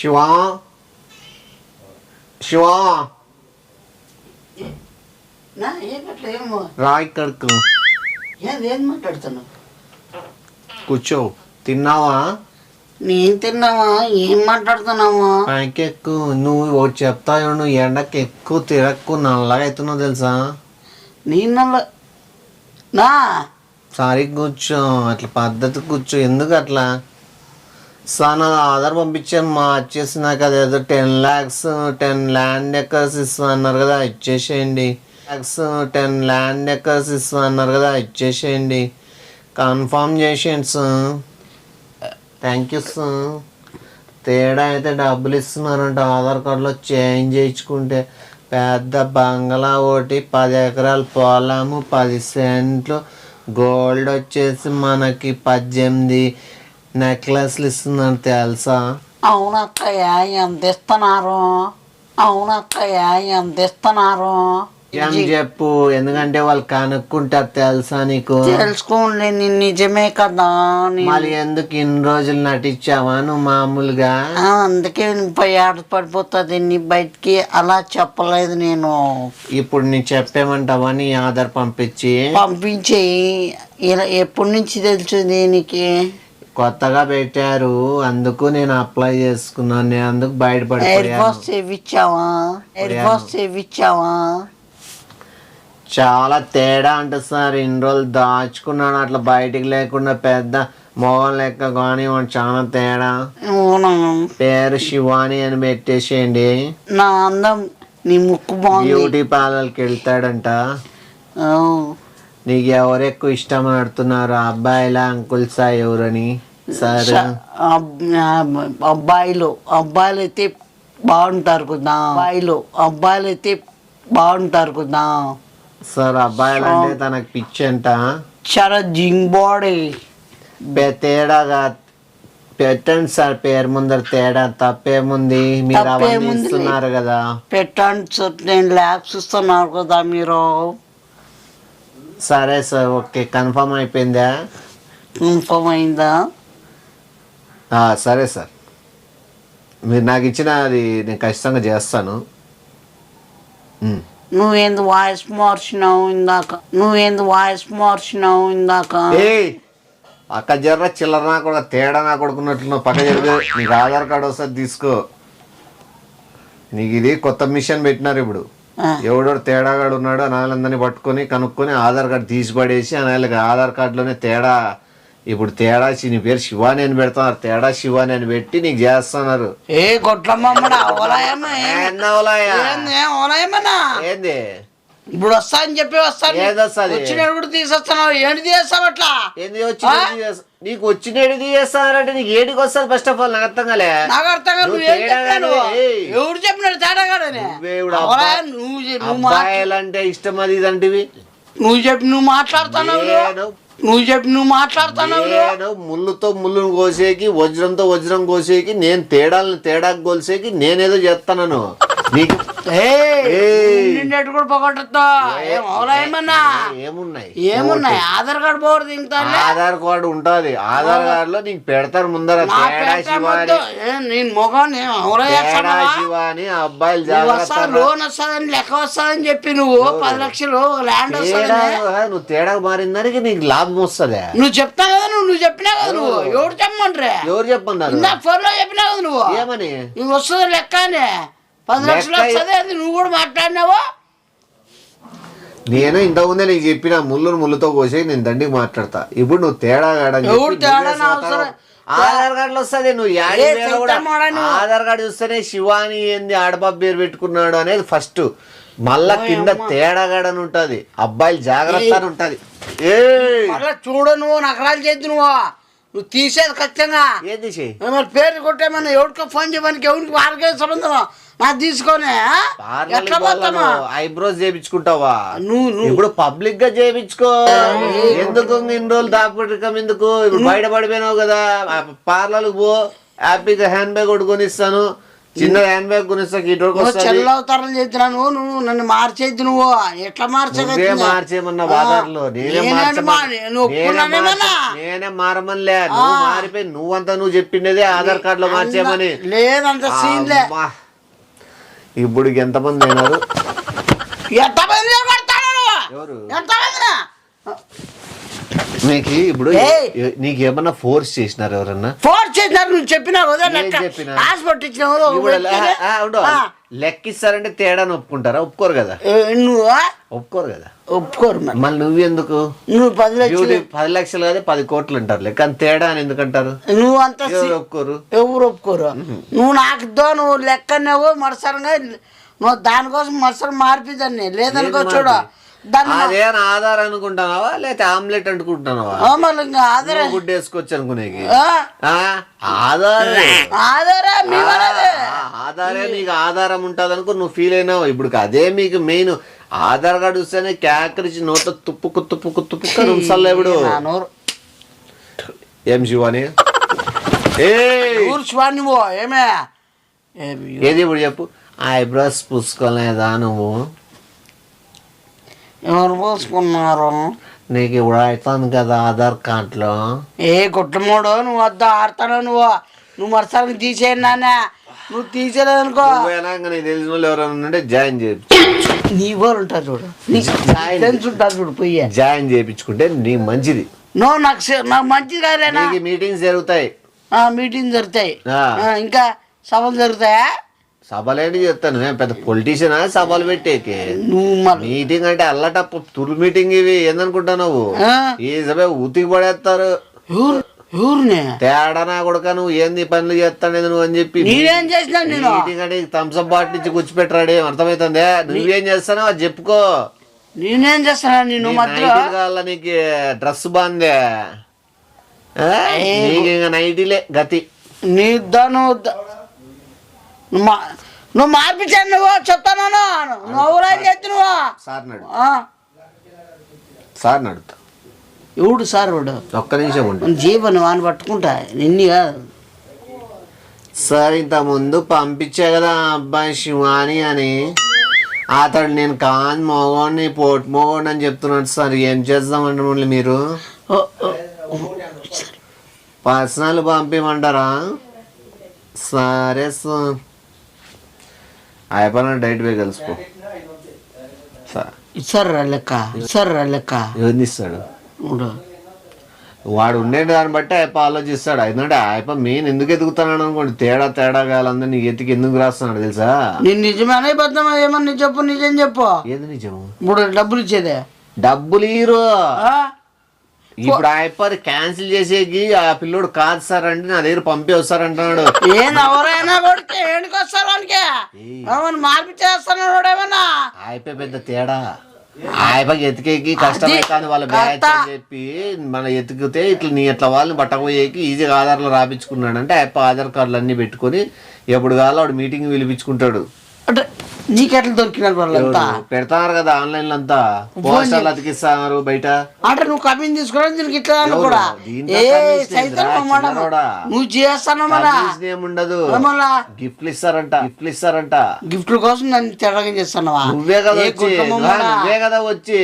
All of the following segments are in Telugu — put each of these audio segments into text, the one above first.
శివా శివా రా ఇక్కడికి. ఏం మాట్లాడుతున్నావు? కూర్చో. తిన్నావా? నేను తిన్నావా? ఏం మాట్లాడుతున్నావా? పైకి ఎక్కువ. నువ్వు చెప్తావు, నువ్వు ఎండకి ఎక్కువ తిరక్కు, నల్లగా అవుతున్నావు తెలుసా. నేను నా సారీ కూర్చో, అట్లా పద్ధతి కూర్చో. ఎందుకు అట్లా? సార్ నా ఆధార్ పంపించాను మా వచ్చేసి. నాకు అదేదో 10 lakhs 10 land acres ఇస్తా అన్నారు కదా, ఇచ్చేసేయండి. 10 land acres ఇస్తా అన్నారు కదా, ఇచ్చేసేయండి. కన్ఫర్మ్ చేసేయండి సార్. Thank you sir. తేడా అయితే డబ్బులు ఇస్తున్నారంట. ఆధార్ కార్డులో చేంజ్ చేయించుకుంటే పెద్ద బంగ్లా ఒకటి, 10 ఎకరాల పొలము, 10 సెంట్లు, గోల్డ్ వచ్చేసి మనకి 18 నెక్లెస్లు ఇస్తుందని తెలుసా? అవునక్కయ్య, ఎంత ఇస్తున్నారు? అవునక్కయ్య, ఎంత ఇస్తున్నారు? ఏం చెప్పు, ఎందుకంటే వాళ్ళు కనుక్కుంటారు తెలుసా నీకు. తెలుసుకోండి, నిజమే కదా. మళ్ళీ ఎందుకు ఇన్ని రోజులు నటించావా నువ్వు మామూలుగా? అందుకే ఏడ పడిపోతుంది నీ బయటికి. అలా చెప్పలేదు నేను. ఇప్పుడు నీ చెప్పేమంటావా నీ ఆధార్ పంపించేయి. ఎప్పటి నుంచి తెలుసు దీనికి? కొత్తగా పెట్టారు, అందుకు నేను అప్లై చేసుకున్నాను. నేను అందుకు ఎయిర్ ఫోర్స్ చేయించావా? చాలా తేడా ఉంటుంది సార్. ఇన్ని రోజులు దాచుకున్నాను అట్లా బయటికి లేకుండా, పెద్ద మొగం లెక్క కానీ చాలా తేడా. పేరు శివాని అని పెట్టేసేయండి. నా అందం నీ ముక్కు బాగుంది. బ్యూటీ పార్లర్కి వెళ్తాడంట. నీకు ఎవరు ఎక్కువ ఇష్టం అని అడుగుతున్నారు, అబ్బాయిలా అంకుల్సా ఎవరని? సరే, అబ్బాయిలు అయితే బాగుంటారు కదా. అబ్బాయిలు అయితే బాగుంటారు కదా సార్. అబ్బాయిలు అంటే తనకు పిచ్చి అంట. చాలా జింగ్ బాడీ. తేడాగా పెట్టండి సార్ పేరు ముందర. తేడా తప్పేముంది? మీరు అవన్నీ ఇస్తున్నారు కదా. పెట్టండి సార్. 10 lakhs ఇస్తున్నారు కదా మీరు. సరే సార్, ఓకే. కన్ఫర్మ్ అయిపోయిందా? కన్ఫర్మ్ అయిందా? సరే సార్, మీరు నాకు ఇచ్చిన అది నేను ఖచ్చితంగా చేస్తాను. నువ్వేంది వాయిస్ మార్చినావు ఇందాక? అక్క జర్ర చిల్లర నా కూడా తేడా నా కొడుకున్నట్లు పక్క జరిగే. నీకు ఆధార్ కార్డు వస్తుంది తీసుకో. నీకు ఇది కొత్త మిషన్ పెట్టినారు ఇప్పుడు. ఎవడో తేడాగాడు ఉన్నాడు అనాలందరినీ పట్టుకొని కనుక్కొని ఆధార్ కార్డు తీసిపడేసి అనాలకి ఆధార్ కార్డులోనే తేడా. ఇప్పుడు తేడా నీ పేరు శివాని అని పెడుతున్నారు. తేడా శివాని అని పెట్టి నీకు చేస్తున్నారు. ఏంది ఇప్పుడు వస్తా అని చెప్పి వస్తాను. వచ్చినప్పుడు తీసుకొస్తున్నావు. ఏంటి తీస్తావు అట్లా? నీకు వచ్చినట్టు తీసేస్తానంటే నీకు ఏడికి వస్తుంది? ఫస్ట్ ఆఫ్ ఆల్ నాకు అర్థం కాలే. నాకు అర్థం కాదు. ఎవరు చెప్పినాడు తేడాగాడని? అబ్బాయిలంటే ఇష్టం అది ఇదంటివి. నువ్వు మాట్లాడుతున్నావు. ముళ్ళుతో ముళ్ళును కోసేకి, వజ్రంతో వజ్రం కోసేకి, నేను తేడాకు కోసేకి నేనేదో చేస్తాను. నీకు ఏమున్నాయి? ఆధార్ కార్డు పోరు తింటా. ఆధార్ కార్డు ఉంటది. ఆధార్ కార్డు లో నీకు పెడతారు ముందర తేడా శివాని అబ్బాయిలు లోన్ వస్తుందని లెక్క వస్తుందని చెప్పి నువ్వు 10 లక్షలు ల్యాండ్ వస్తుంది. నువ్వు తేడా మారిందానికి నీకు లాభం వస్తుంది. నువ్వు చెప్తా కదా. నువ్వు చెప్పినా కదా. నువ్వు ఎవరు చెప్పమంటారే? ఎవరు చెప్పన్నారు? ఫోన్ లో చెప్పినా కదా నువ్వు. ఏమని? నువ్వు వస్తుంది లెక్క అని 10 లక్షలు వస్తుంది. అది నువ్వు కూడా మాట్లాడినావా? నేను ఇంతకుముందే నీకు చెప్పిన ముళ్ళుతో కోసే నేను దండికి మాట్లాడతా. ఇప్పుడు నువ్వు తేడా ఆధార్ కార్డులో వస్తుంది. నువ్వు ఆధార్ కార్డు చూస్తేనే శివాని ఏంది ఆడబాబు పేరు పెట్టుకున్నాడు అనేది ఫస్ట్. మళ్ళా కింద తేడాగాడని ఉంటది. అబ్బాయిలు జాగ్రత్త అని ఉంటది. చూడ నువ్వు నకరాలు చేద్దు. నువ్వు తీసేది ఖచ్చితంగా. ఏం తీసేయి? పేరు కొట్టేమన్నా ఎవరికో ఫోన్ చేయడానికి ఎవరికి వారికే సంబంధం నాకు తీసుకొని ఐబ్రోస్ చేయించుకుంటావా? నువ్వు ఇప్పుడు పబ్లిక్ గా చేయించుకో. ఎందుకు ఇన్ని రోజులు దాపుకం ఎందుకు? ఇప్పుడు బయట పడిపోయినావు కదా. పార్లర్కి పో, హ్యాపీగా హ్యాండ్ బ్యాగ్ కొట్టుకొని ఇస్తాను. చిన్న హ్యాండ్ బ్యాగ్ కొనిస్తాకి ఇటువరకు వస్తుంది. చెల్లవుతారని చెప్తున్నా నువ్వు నన్ను మార్చేద్దు. నువ్వు ఎట్లా మార్చేమన్నా బాధలో నేనే మారమనిలే. నువ్వు మారిపోయి నువ్వంతా నువ్వు చెప్పిండేదే ఆధార్ కార్డులో మార్చేయమని. లేదంత సీన్లే. ఇప్పుడు ఎంతమంది అయినారు? ఎవరు నీకు ఇప్పుడు నీకేమన్నా ఫోర్స్ చేసినారు? ఎవరన్నా ఫోర్స్ చేసినారు? నువ్వు చెప్పినావు లెక్కిస్తారంటే తేడాని ఒప్పుకుంటారా? ఒప్పుకోరు కదా. నువ్వు ఒప్పుకోరు కదా. ఒప్పుకోరు. మళ్ళీ నువ్వెందుకు? నువ్వు 10 లక్షలు కాదు 10 కోట్లు అంటారు లెక్క. తేడా అని ఎందుకంటారు? నువ్వు అంత ఒప్పుకోరు. ఎవరు ఒప్పుకోరు? నువ్వు నాకుతో నువ్వు లెక్కనేవో మరసరంగా నువ్వు దానికోసం మరసరం మార్పిద్దాన్ని లేదనుకో. చూడు అదే ఆధార్ అనుకుంటున్నావా లేకపోతే ఆమ్లెట్ అనుకుంటున్నావా? గుడ్డ వేసుకోవచ్చు అనుకునేకి ఆధారే నీకు ఆధారం ఉంటుంది అనుకో. నువ్వు ఫీల్ అయినావు. ఇప్పుడు అదే మీకు మెయిన్. ఆధార్ కార్డు వస్తేనే క్యాకరించి నోట్లో తుప్పుకు రుంసల్లో. ఇప్పుడు ఏం శివాని ఏది ఇప్పుడు చెప్పు. ఐబ్రోస్ పూసుకోలేదా నువ్వు? ఎవరు పోసుకున్నారు? నీకు ఇప్పుడు అవుతుంది కదా ఆధార్ కార్డులో. గుట్టమూడు నువ్వు వద్ద ఆడతాను. నువ్వు మరసరికి తీసేయండి నాన్న. నువ్వు తీసేలేదనుకో తెలిసిన వాళ్ళు ఎవరైనా ఉంటే జాయిన్ చేయించు. నీ వాళ్ళు ఉంటారు చూడు, ఫ్రెండ్స్ ఉంటారు చూడు, పోయి జాయిన్ చేయించుకుంటే నీకు మంచిది. నాకు మంచిది కాదులేనా. మీటింగ్స్ జరుగుతాయి. మీటింగ్ జరుగుతాయి. ఇంకా సభలు జరుగుతాయా? సభలేంటి చెప్తాను. పెద్ద పొలిటీషియనా సభలు పెట్టేకి? మీటింగ్ అంటే అల్లటప్పు తులు మీటింగ్. ఇవి ఏందనుకుంటున్నావు? ఈ సభ ఉతికి పడేస్తారు. తేడానా కొడుక నువ్వు ఏంది పనులు చేస్తాను నువ్వు అని చెప్పి మీటింగ్ అంటే థమ్స్అప్ బాటిల్ నుంచి కూర్చిపెట్టరాడు. అర్థమవుతుంది. నువ్వేం చేస్తానో అది చెప్పుకో. నేనేం చేస్తానా? నేను నీకు డ్రెస్ బాగుందే. నీకు ఇంకా నైటీలే గతి. నీ నువ్వు మార్పించాను. నువ్వు చెప్తాను. నువ్వు చేస్తు నువ్వు సార్ నడుతా. ఎవడు సార్? వాడు ఒక్క నిమిషం ఉండు. జీవను అని పట్టుకుంటా నిన్ని కాదు సార్. ఇంత ముందు పంపించా కదా అబ్బాయి శివాని అని. అతడు నేను కాన్ మోగోడిని పోటు మోగోడిని అని చెప్తున్నాడు సార్. ఏం చేద్దామంటే మళ్ళీ మీరు పర్సనల్ పంపించమంటారా? సరే సార్. అయిపోయినా డైట్ పోయి కలిసిపో. లెక్క ఎవరిని ఇస్తాడు? వాడు ఉండే దాన్ని బట్టి అయిపో ఆలోచిస్తాడు. ఎందుకంటే అయిపో మెయిన్ ఎందుకు ఎదుగుతున్నాడు అనుకోండి. తేడా కాలందరూ నీకు ఎత్తికి ఎందుకు రాస్తున్నాడు తెలుసా? నేను నిజమేనా బద్దమా? ఏమన్నా చెప్పు, నిజం చెప్పు. ఏది నిజము? ఇప్పుడు డబ్బులు ఇచ్చేదే. డబ్బులు ఇరు. ఇప్పుడు అయిపోయి క్యాన్సిల్ చేసేకి ఆ పిల్లోడు కాదు సార్ అంటే నా దగ్గర పంపి వస్తారంటున్నాడు. ఎవరైనా కొడితే ఏడికి వస్తారు వానికి? మార్పిచ్చేస్తాను ఏమన్నా? అయిపోయి పెద్ద తేడా. అయిపోయి ఎతికేకి కష్టమైతే వాళ్ళ బ్యాచ్ అని చెప్పి మన ఎతికితే ఇట్లా నీ ఇట్లా వాళ్ళని పట్టకపోయేకి ఈజీగా ఆధార్లో రాపించుకున్నాడు అంటే అయిపోయి ఆధార్ కార్డులు అన్ని పెట్టుకొని ఎప్పుడు కావాలో వాడు మీటింగ్ పిలిపించుకుంటాడు. అంటే నీకెట్లా దొరికినారు వాళ్ళంతా? పెడతారు కదా ఆన్లైన్ లో అంతా. పోస్టర్లు అతికిస్తారు బయట. అంటే నువ్వు కమిషన్ తీసుకోవడం దీనికి ఇట్లా కూడా నువ్వు చేస్తాను. ఏముండదు. గిఫ్ట్లు ఇస్తారంట. గిఫ్ట్ల కోసం నన్ను తెరగం చేస్తున్నావా? నువ్వే కదా వచ్చి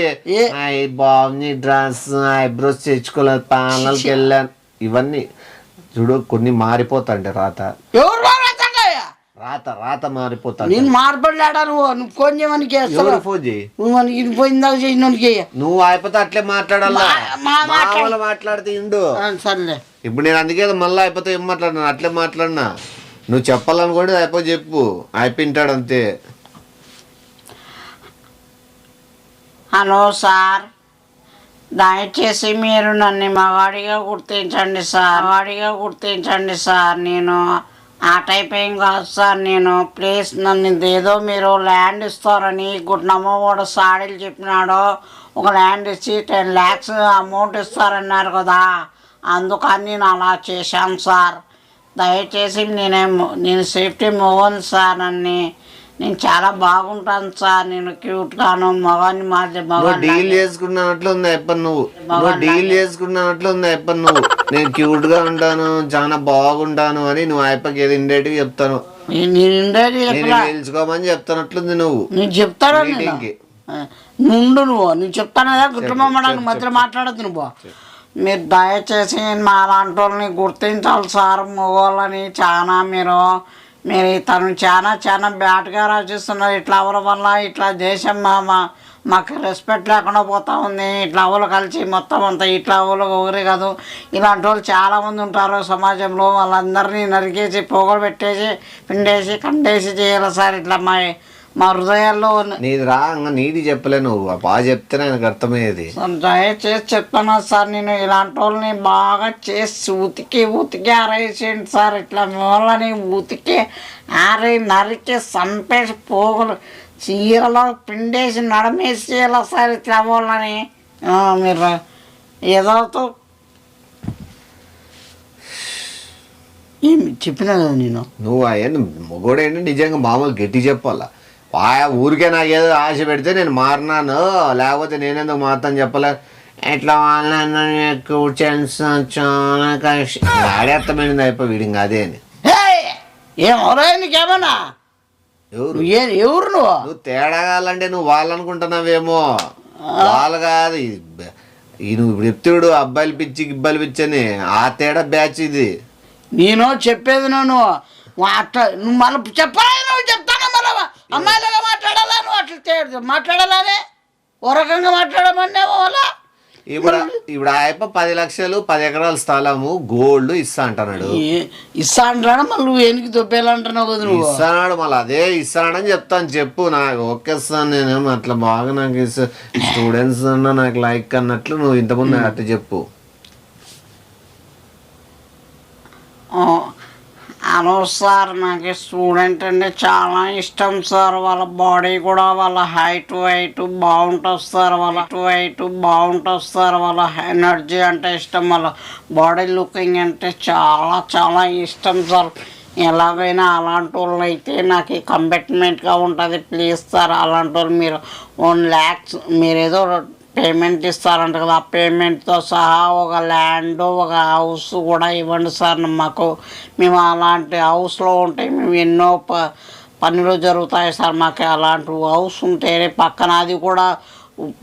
బాగుంది డ్రెస్ ఐబ్రోస్ తెచ్చుకోలేదు పార్లర్కి వెళ్ళాను. ఇవన్నీ చూడు కొన్ని మారిపోతాంటే రాత. ఎవరు రాత మారిపోతా. నేను మార్పడలేడా? నువ్వు ఫోన్ చేయమనికి ఫోన్ చేయి. నువ్వు పోయిందాక చేసినోనికి నువ్వు అయిపోతే అట్లే మాట్లాడాలా? మాట్లాడితే ఇండు. సర్లే. ఇప్పుడు నేను అందుకే మళ్ళీ అయిపోతే ఏం మాట్లాడినా అట్లే మాట్లాడినా. నువ్వు చెప్పాలనుకోండి అయిపో చెప్పు. అయిపోయింటాడు అంతే. హలో సార్, దయచేసి మీరు నన్ను మగాడిగా గుర్తించండి సార్. నేను ఆ టైప్ ఏం కాదు సార్. నేను ప్లీజ్ నన్ను ఏదో మీరు ల్యాండ్ ఇస్తారని గుడ్నమ్మో వాడు సాడీలు చెప్పినాడు. ఒక ల్యాండ్ ఇచ్చి 10 lakhs అమౌంట్ ఇస్తారన్నారు కదా, అందుకని నేను అలా చేశాను సార్. దయచేసి నేను సేఫ్టీ మోగను సార్. నేను చాలా బాగుంటాను సార్. నేను క్యూట్గాను మగాన్ని డీల్ చేసుకున్నట్లుంది అయిపోయి నువ్వు నేను క్యూట్ గా ఉంటాను చాలా బాగుంటాను అని నువ్వు అయిపోయి ఏది ఇండైరెక్ట్ గా చెప్తాను. నేను ఇండైరెక్ట్ చెప్పలా, తెలుసుకోమని చెప్తున్నట్లుంది నువ్వు. నేను చెప్తాను మీటింగ్కి. నుండు నువ్వు, నేను చెప్తాను కదా గుట్లమ్మడానికి మధ్యలో మాట్లాడద్దు నువ్వు. మీరు దయచేసి మా లాంటి వాళ్ళని గుర్తించాలి సార్, మగవాళ్ళని. చాలా మీరు తను చాలా బ్యాడ్గా రాసిస్తున్నారు. ఇట్లా అవ్వడం వల్ల ఇట్లా దేశం మాకు రెస్పెక్ట్ లేకుండా పోతా ఉంది. ఇట్లా అవ్వలు కలిసి మొత్తం అంతా ఇట్లా అవ్వలు ఒకరే కాదు, ఇలాంటి వాళ్ళు చాలామంది ఉంటారు సమాజంలో. వాళ్ళందరినీ నరికేసి పొగలు పెట్టేసి పిండేసి కండేసి చేయాలి సార్. ఇట్లా మా హృదయాల్లో నీది రా, నీది చెప్పలే నువ్వు, బాగా చెప్తేనే ఆయనకు అర్థమయ్యేది. దయచేసి చెప్తాను సార్, నేను ఇలాంటి వాళ్ళని బాగా చేసి ఉతికి ఆరేసేయండి సార్. ఇట్లా వాళ్ళని ఉతికి నరికి చంపేసి పోగులు చీరలో పిండేసి నడమేసి చేయాలి సార్. ఇట్లా వాళ్ళని మీరు ఏదో ఏమి చెప్పినా కదా నేను. నువ్వు అయ్యా మొగోడేంటి నిజంగా మామూలు గట్టి చెప్పాలా. ఊరికే నాకు ఏదో ఆశ పెడితే నేను మారినాను, లేకపోతే నేనేందుకు మారుతాను చెప్పలే. ఎట్లా వాళ్ళని చాలా ఆడేత్తమైంది అయిపోయి వీడి ఇంకా అదే అని. ఏమరా నీకేమన్నా ఎవరు నువ్వు తేడాగాలంటే నువ్వు వాళ్ళు అనుకుంటున్నావేమో, వాళ్ళు కాదు. నువ్వు ఇప్పుడు చెప్తాడు అబ్బాయిలు పిచ్చి గిబ్బాయిలు పిచ్చి అని, ఆ తేడా బ్యాచ్ ఇది. నేను చెప్పేది నువ్వు అట్లా నువ్వు మళ్ళీ చెప్పాలి, నువ్వు చెప్తాను మళ్ళీ అమ్మాయిలాగా మాట్లాడాలా, నువ్వు అట్లా మాట్లాడాలనే ఓ రకంగా మాట్లాడమన్నావు. అలా ఇప్పుడు ఆయప్ప 10 లక్షలు 10 ఎకరాల స్థలము గోల్డ్ ఇస్తా అంటున్నాడు. ఇస్తా అంటున్నాడు, మళ్ళీ నువ్వు ఎనికి దొబ్బేయాలంటున్నావు కదా నువ్వు. ఇస్తాడు మళ్ళీ అదే ఇస్తాడని చెప్తాను చెప్పు. నాకు ఒకేస్తాను నేనేమో అట్లా బాగా నాకు స్టూడెంట్స్ అన్నా నాకు లైక్ అన్నట్లు నువ్వు ఇంతకుముందు అట్లా చెప్పు. అను సార్, నాకు స్టూడెంట్ అంటే చాలా ఇష్టం సార్. వాళ్ళ బాడీ కూడా వాళ్ళ హైట్ బాగుంటుంది సార్. వాళ్ళ ఎనర్జీ అంటే ఇష్టం, వాళ్ళ బాడీ లుకింగ్ అంటే చాలా ఇష్టం సార్. ఎలాగైనా అలాంటి వాళ్ళు అయితే నాకు కమిట్మెంట్గా ఉంటుంది ప్లీజ్ సార్. అలాంటి వాళ్ళు మీరు 1 lakhs మీరు ఏదో పేమెంట్ ఇస్తారంట కదా, ఆ పేమెంట్తో సహా ఒక ల్యాండ్ ఒక హౌస్ కూడా ఇవ్వండి సార్ మాకు. మేము అలాంటి హౌస్లో ఉంటే మేము ఎన్నో పనులు జరుగుతాయి సార్. మాకు అలాంటి హౌస్ ఉంటే పక్కన అది కూడా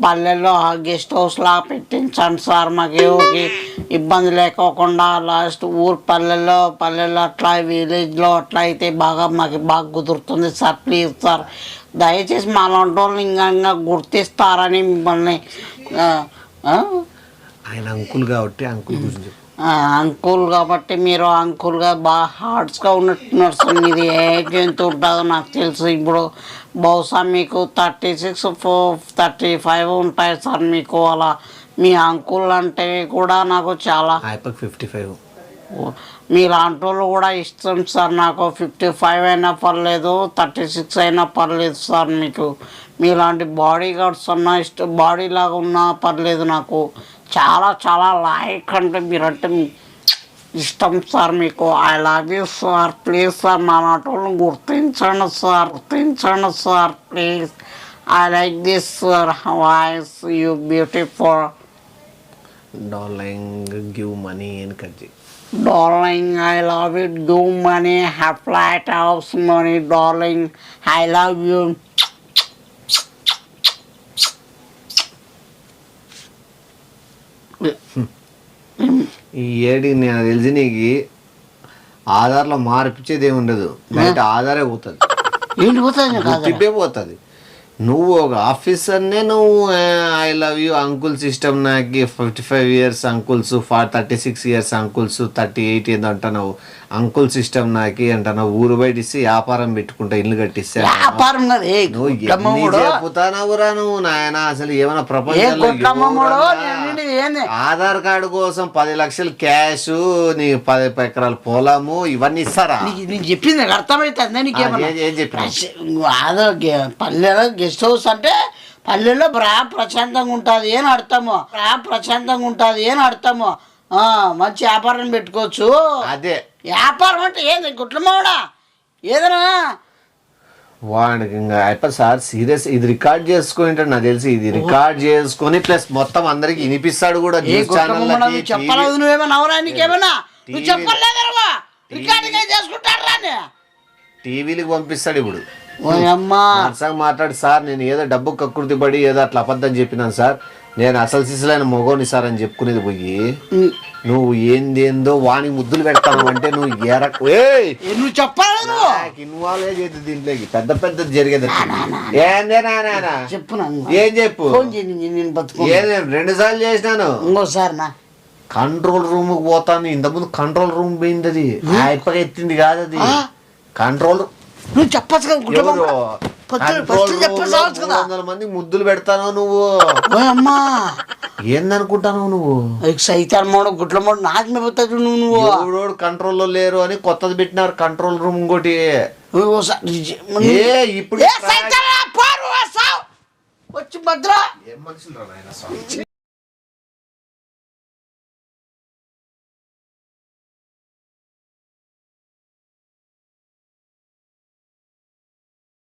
పల్లెల్లో గెస్ట్ హౌస్లా పెట్టించండి సార్. మాకు ఎవరికి ఇబ్బంది లేకోకుండా లాస్ట్ ఊరు పల్లెల్లో అట్లా విలేజ్లో అట్లా అయితే మాకు బాగా కుదురుతుంది సార్. ప్లీజ్ సార్ దయచేసి మా లాంటి వాళ్ళని ఇంకా గుర్తిస్తారని మిమ్మల్ని. ఆయన అంకుల్ కాబట్టి అంకుల్ గురించి అంకుల్ కాబట్టి మీరు అంకుల్గా బాగా హార్ట్స్గా ఉన్నట్టున్నారు సార్. మీది ఏజ్ ఎంత ఉంటుందో నాకు తెలుసు. ఇప్పుడు బహుశా మీకు 36 35 ఉంటాయి సార్ మీకు. అలా మీ అంకుల్ అంటే కూడా నాకు చాలా 55 మీలాంటి వాళ్ళు కూడా ఇష్టం సార్. నాకు 55 అయినా పర్లేదు, 36 అయినా పర్లేదు సార్. మీకు మీలాంటి బాడీ గార్డ్స్ అన్నా ఇష్టం, బాడీ లాగా ఉన్నా పర్లేదు. నాకు చాలా లైక్ అంటే మీరంటే ఇష్టం సార్. మీకు I love you sir. Please sir మా లాంటి వాళ్ళని గుర్తించండి sir please. I like this sir voice, you beautiful. Darling give money అని కట్ చేయి. Darling, I love you. Give money, have flat house money, darling. I love you. ఈ ఏడికి నేను తెలిసి నీకు ఆధార్లో మార్పిచ్చేది ఏమి ఉండదు, బయట ఆధారే పోతుంది. ఏంటి పోతుంది? తిప్పే పోతుంది. నువ్వు ఒక ఆఫీసర్నే నువ్వు I love you uncle system, నాకు 55 years అంకుల్స్, 36 years అంకుల్స్, 38 ఏందో అంటున్నావు అంకుల్ సిస్టమ్ నాకి అంటున్నావు. ఊరు బయట ఇస్తే వ్యాపారం పెట్టుకుంటా ఇల్లు కట్టిస్తా నువ్వు చెప్పుతానవురా నువ్వు నాయన. అసలు ఏమైనా ప్రపంచంలో ఆధార్ కార్డు కోసం 10 లక్షలు క్యాష్, నీ 10 ఎకరాల పొలము ఇవన్నీ ఇస్తారా? నేను చెప్పింది నాకు అర్థమవుతుంది. ఏం చెప్పిన పల్లెలో గెస్ట్ హౌస్ అంటే పల్లెల్లో ప్రశాంతంగా ఉంటుంది అని అర్థము. మంచి వ్యాపారం పెట్టుకోవచ్చు. అదే వ్యాపారం అంటే ఏంది గుట్లమావడా ఏదైనా వాడికి ఇంకా అయిపోయి సార్ సీరియస్. ఇది రికార్డ్ చేసుకుని నాకు తెలిసి ఇది రికార్డ్ చేసుకొని ప్లస్ మొత్తం అందరికి వినిపిస్తాడు కూడా. చెప్పలేదు నువ్వేమన్నా అవరా? నీకేమన్నా నువ్వు చెప్పలేదమ్మా రికార్డింగ్ చేసుకుంటారా? టీవీలకు పంపిస్తాడు ఇప్పుడు ఓయమ్మా మనసాగా మాట్లాడు సార్, నేను ఏదో డబ్బు కక్కుర్తి పడి ఏదో అట్లా అబద్ధం చెప్పినాను సార్, నేను అసలు సిసలైన మొగోని సార్ అని చెప్పుకునేది పోయి నువ్వు ఏందేందో వానికి ముద్దులు పెడతాను అంటే నువ్వు నువ్వు చెప్పాలి నువ్వు ఇన్వాల్వ్ చేద్ది దీంట్లోకి పెద్ద పెద్దది జరిగేది ఏందే నాయనా చెప్పు ఏం చెప్పు ఫోన్ చేయండి నేను బతుకు ఏం 2 సార్లు చేసినాను. ఇంకోసారి నా కంట్రోల్ రూమ్ కు పోతాను, ఇంతకుముందు కంట్రోల్ రూమ్ పోయింది, అది ఆయప్పగా ఎత్తింది కాదు, అది కంట్రోల్. నువ్వు చెప్పచ్చు కదా చెప్పచ్చు కదా 300 మంది ముద్దులు పెడతాను నువ్వు. అమ్మా ఏందనుకుంటాను నువ్వు? సైతాన్ మోడు గుడ్ల మోడు నాకు పోతాడు నువ్వు. ఎవడోడు కంట్రోల్లో లేరు అని కొత్తది పెట్టినారు కంట్రోల్ రూమ్ ఇంకోటి. ఇప్పుడు వచ్చి భద్ర ఏం మనుషులు రా నాయనా.